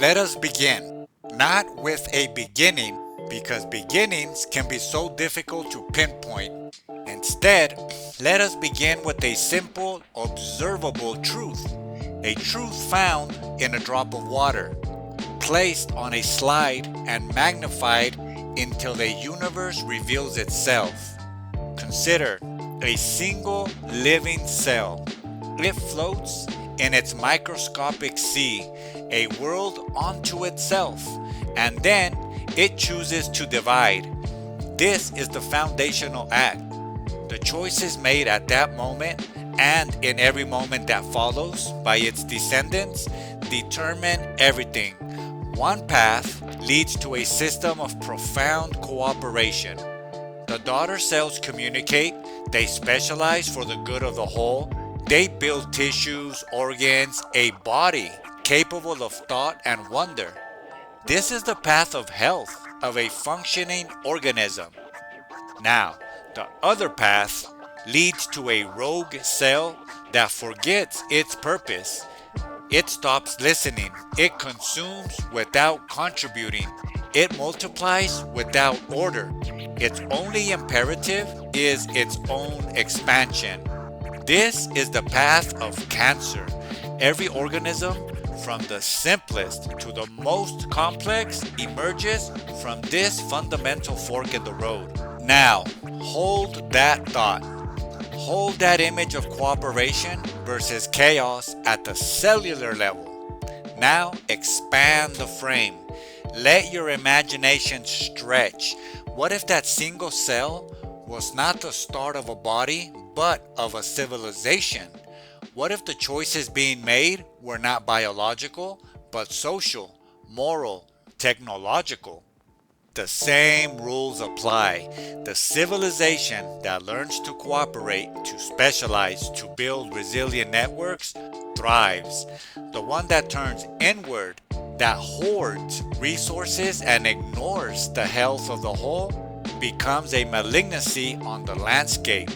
Let us begin, not with a beginning, because beginnings can be so difficult to pinpoint. Instead, let us begin with a simple, observable truth, a truth found in a drop of water, placed on a slide and magnified until the universe reveals itself. Consider a single living cell. It floats in its microscopic sea, a world unto itself, and then it chooses to divide. This is the foundational act. The choices made at that moment and in every moment that follows by its descendants determine everything. One path leads to a system of profound cooperation. The daughter cells communicate, they specialize for the good of the whole, they build tissues, organs, a body capable of thought and wonder. This is the path of health of a functioning organism. Now, the other path leads to a rogue cell that forgets its purpose. It stops listening. It consumes without contributing. It multiplies without order. Its only imperative is its own expansion. This is the path of cancer. Every organism, from the simplest to the most complex, emerges from this fundamental fork in the road. Now, hold that thought. Hold that image of cooperation versus chaos at the cellular level. Now expand the frame. Let your imagination stretch. What if that single cell was not the start of a body, but of a civilization? What if the choices being made were not biological, but social, moral, technological? The same rules apply. The civilization that learns to cooperate, to specialize, to build resilient networks thrives. The one that turns inward, that hoards resources and ignores the health of the whole, becomes a malignancy on the landscape.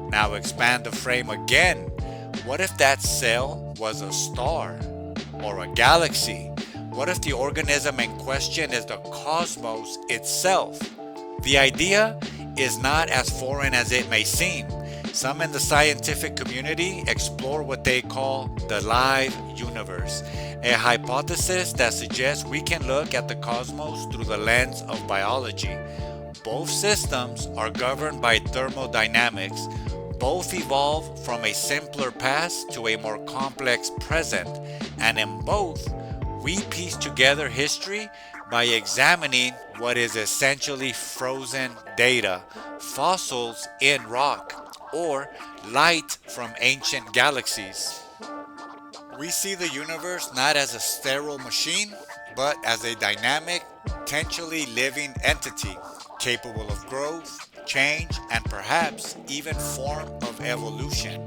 Now expand the frame again. What if that cell was a star or a galaxy? What if the organism in question is the cosmos itself? The idea is not as foreign as it may seem. Some in the scientific community explore what they call the live universe, a hypothesis that suggests we can look at the cosmos through the lens of biology. Both systems are governed by thermodynamics. Both evolve from a simpler past to a more complex present, and in both, we piece together history by examining what is essentially frozen data, fossils in rock, or light from ancient galaxies. We see the universe not as a sterile machine, but as a dynamic, potentially living entity, capable of growth, change, and perhaps even form of evolution.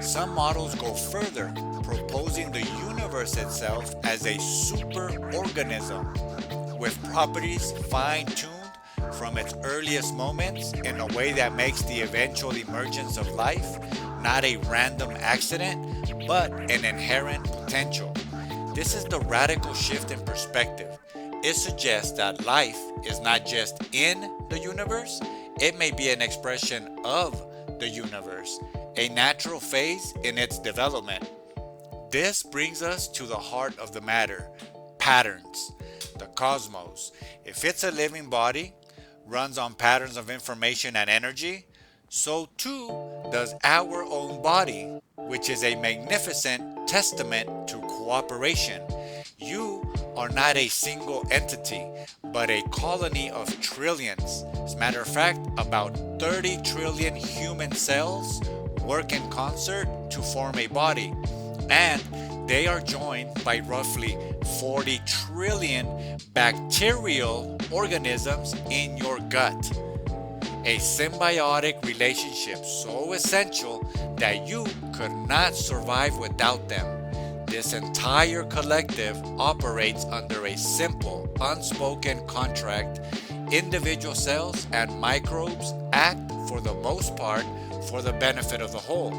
Some models go further, proposing the universe itself as a superorganism, with properties fine-tuned from its earliest moments in a way that makes the eventual emergence of life not a random accident, but an inherent potential. This is the radical shift in perspective. It suggests that life is not just in the universe, it may be an expression of the universe, a natural phase in its development. This brings us to the heart of the matter, patterns. The cosmos, if it's a living body, runs on patterns of information and energy, so too does our own body, which is a magnificent testament to cooperation. You are not a single entity, but a colony of trillions. As a matter of fact, about 30 trillion human cells work in concert to form a body, and they are joined by roughly 40 trillion bacterial organisms in your gut. A symbiotic relationship so essential that you could not survive without them. This entire collective operates under a simple, unspoken contract. Individual cells and microbes act, for the most part, for the benefit of the whole.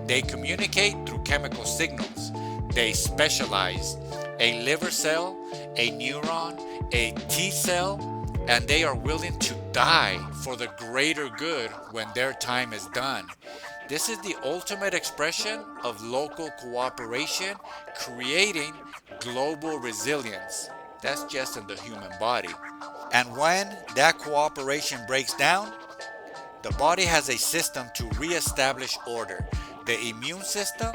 They communicate through chemical signals. They specialize. a liver cell, a neuron, a T cell, and they are willing to die for the greater good when their time is done. This is the ultimate expression of local cooperation, creating global resilience. That's just in the human body. And when that cooperation breaks down, the body has a system to reestablish order. The immune system,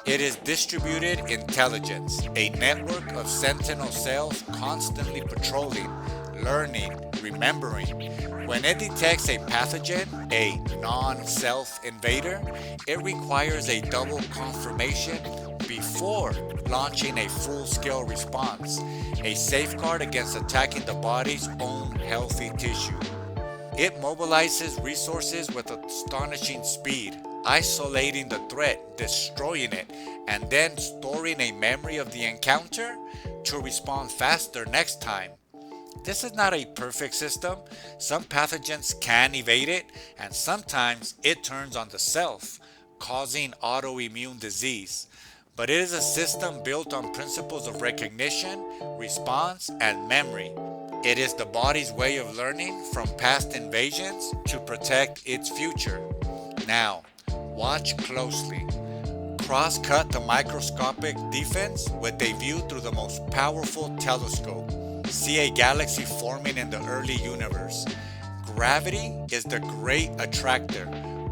it is distributed intelligence, a network of sentinel cells constantly patrolling, learning, remembering. When it detects a pathogen, a non-self invader, it requires a double confirmation before launching a full-scale response, a safeguard against attacking the body's own healthy tissue. It mobilizes resources with astonishing speed, isolating the threat, destroying it, and then storing a memory of the encounter to respond faster next time. This is not a perfect system. Some pathogens can evade it, and sometimes it turns on the self, causing autoimmune disease. But it is a system built on principles of recognition, response, and memory. It is the body's way of learning from past invasions to protect its future. Now, watch closely. Cross-cut the microscopic defense with a view through the most powerful telescope. See a galaxy forming in the early universe. Gravity is the great attractor,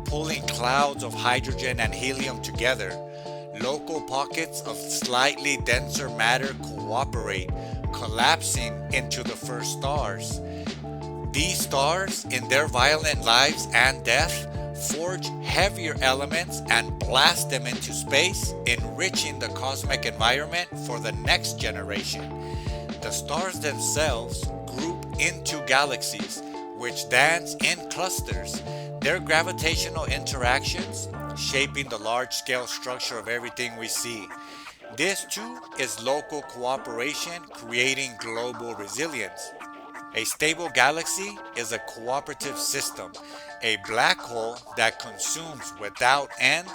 pulling clouds of hydrogen and helium together. Local pockets of slightly denser matter cooperate, collapsing into the first stars. These stars, in their violent lives and death, forge heavier elements and blast them into space, enriching the cosmic environment for the next generation. The stars themselves group into galaxies, which dance in clusters, their gravitational interactions shaping the large-scale structure of everything we see. This too is local cooperation creating global resilience. A stable galaxy is a cooperative system, a black hole that consumes without end,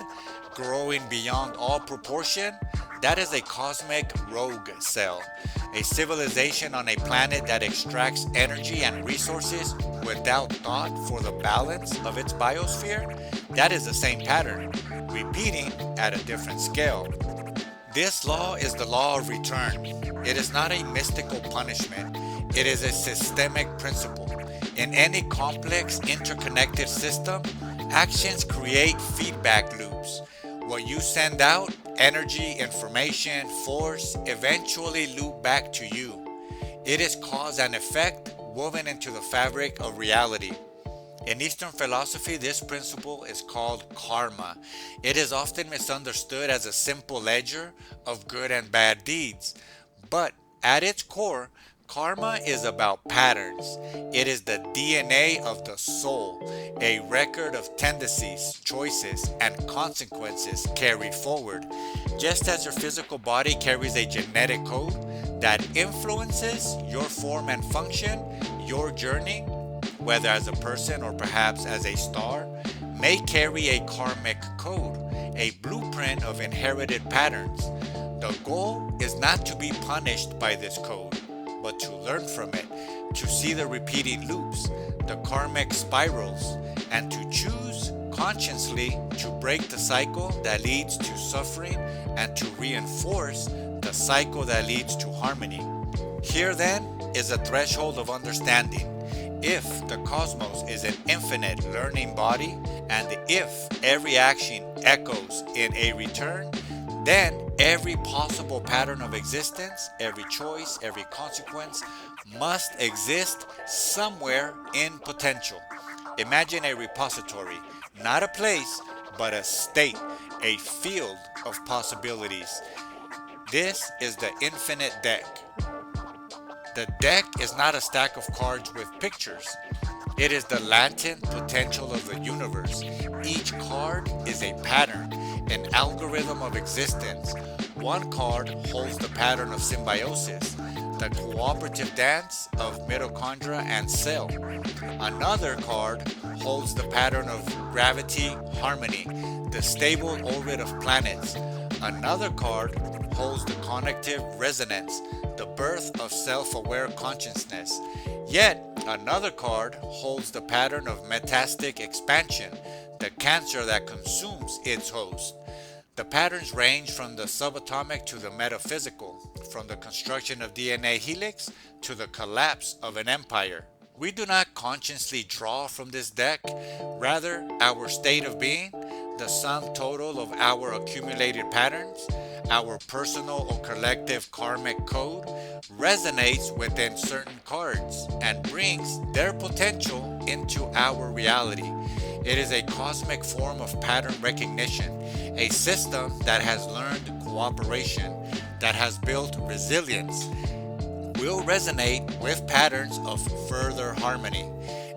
growing beyond all proportion. That is a cosmic rogue cell, a civilization on a planet that extracts energy and resources without thought for the balance of its biosphere. That is the same pattern, repeating at a different scale. This law is the law of return. It is not a mystical punishment. It is a systemic principle. In any complex, interconnected system, actions create feedback loops. What you send out, energy, information, force, eventually loop back to you. It is cause and effect woven into the fabric of reality. In Eastern philosophy, this principle is called karma. It is often misunderstood as a simple ledger of good and bad deeds. But at its core, karma is about patterns. It is the DNA of the soul, a record of tendencies, choices, and consequences carried forward. Just as your physical body carries a genetic code that influences your form and function, your journey, whether as a person or perhaps as a star, may carry a karmic code, a blueprint of inherited patterns. The goal is not to be punished by this code, but to learn from it, to see the repeating loops, the karmic spirals, and to choose consciously to break the cycle that leads to suffering and to reinforce the cycle that leads to harmony. Here then is a threshold of understanding. If the cosmos is an infinite learning body, and if every action echoes in a return, then every possible pattern of existence, every choice, every consequence must exist somewhere in potential. Imagine a repository, not a place, but a state, a field of possibilities. This is the infinite deck. The deck is not a stack of cards with pictures. It is the latent potential of the universe. Each card is a pattern, an algorithm of existence. One card holds the pattern of symbiosis, the cooperative dance of mitochondria and cell. Another card holds the pattern of gravity harmony, the stable orbit of planets. Another card holds the cognitive resonance, the birth of self-aware consciousness. Yet, another card holds the pattern of metastatic expansion, the cancer that consumes its host. The patterns range from the subatomic to the metaphysical, from the construction of DNA helix to the collapse of an empire. We do not consciously draw from this deck, rather, our state of being, the sum total of our accumulated patterns, our personal or collective karmic code, resonates within certain cards and brings their potential into our reality. It is a cosmic form of pattern recognition, a system that has learned cooperation, that has built resilience, will resonate with patterns of further harmony.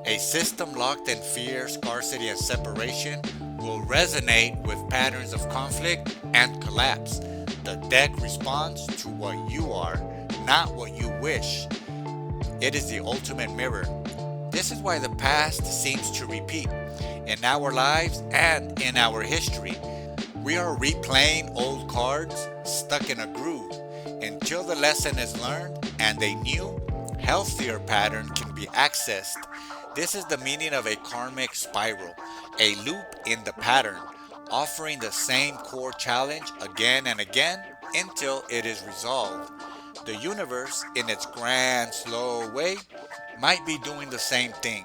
A system locked in fear, scarcity, and separation will resonate with patterns of conflict and collapse. The deck responds to what you are, not what you wish. It is the ultimate mirror. This is why the past seems to repeat in our lives and in our history. We are replaying old cards stuck in a groove until the lesson is learned and a new, healthier pattern can be accessed. This is the meaning of a karmic spiral, a loop in the pattern, offering the same core challenge again and again until it is resolved. The universe, in its grand, slow way, might be doing the same thing.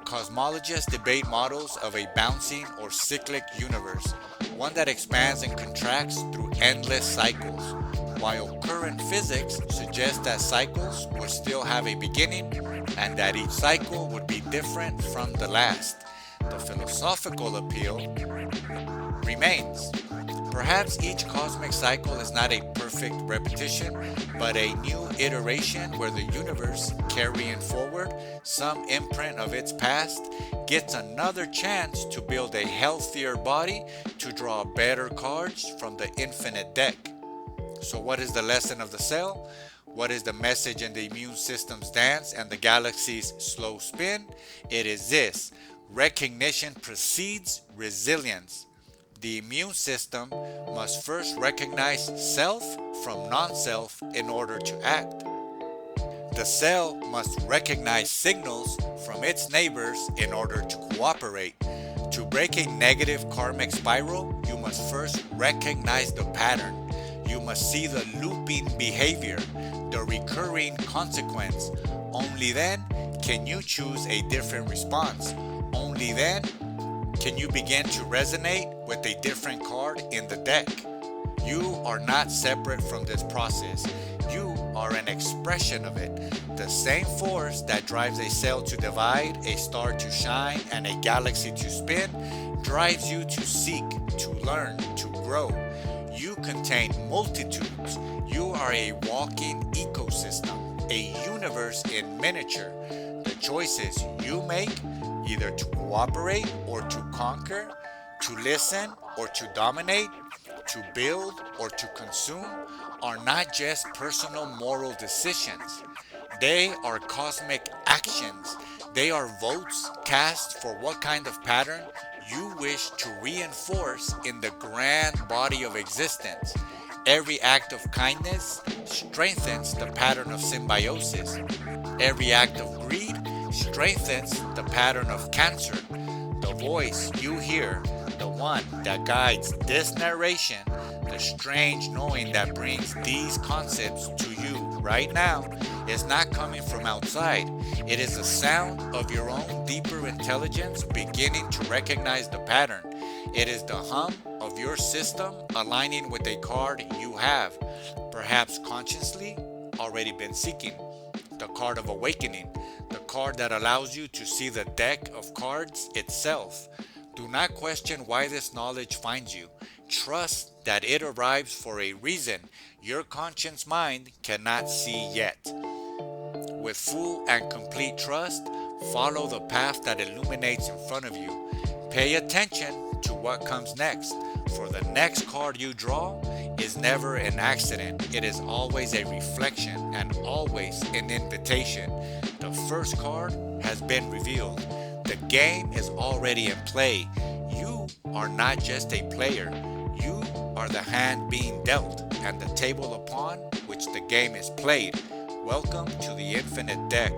Cosmologists debate models of a bouncing or cyclic universe, one that expands and contracts through endless cycles, while current physics suggests that cycles would still have a beginning and that each cycle would be different from the last. The philosophical appeal remains. Perhaps each cosmic cycle is not a perfect repetition, but a new iteration where the universe, carrying forward some imprint of its past, gets another chance to build a healthier body to draw better cards from the infinite deck. So what is the lesson of the cell? What is the message in the immune system's dance and the galaxy's slow spin? It is this: recognition precedes resilience. The immune system must first recognize self from non-self in order to act. The cell must recognize signals from its neighbors in order to cooperate. To break a negative karmic spiral, you must first recognize the pattern. You must see the looping behavior, the recurring consequence. Only then can you choose a different response. Only then can you begin to resonate with a different card in the deck. You are not separate from this process. You are an expression of it. The same force that drives a cell to divide, a star to shine, and a galaxy to spin drives you to seek, to learn, to grow. You contain multitudes. You are a walking ecosystem, a universe in miniature. The choices you make, either to cooperate or to conquer, to listen or to dominate, to build or to consume, are not just personal moral decisions. They are cosmic actions. They are votes cast for what kind of pattern you wish to reinforce in the grand body of existence. Every act of kindness strengthens the pattern of symbiosis. Every act of greed strengthens the pattern of cancer. The voice you hear, the one that guides this narration, the strange knowing that brings these concepts to you right now, is not coming from outside. It is the sound of your own deeper intelligence beginning to recognize the pattern. It is the hum of your system aligning with a card you have, perhaps consciously, already been seeking. The card of awakening, the card that allows you to see the deck of cards itself. Do not question why this knowledge finds you. Trust that it arrives for a reason your conscious mind cannot see yet. With full and complete trust, follow the path that illuminates in front of you. Pay attention to what comes next, for the next card you draw is never an accident. It is always a reflection and always an invitation. The first card has been revealed. The game is already in play. You are not just a player. You are the hand being dealt. and the table upon which the game is played. Welcome to the Infinite Deck.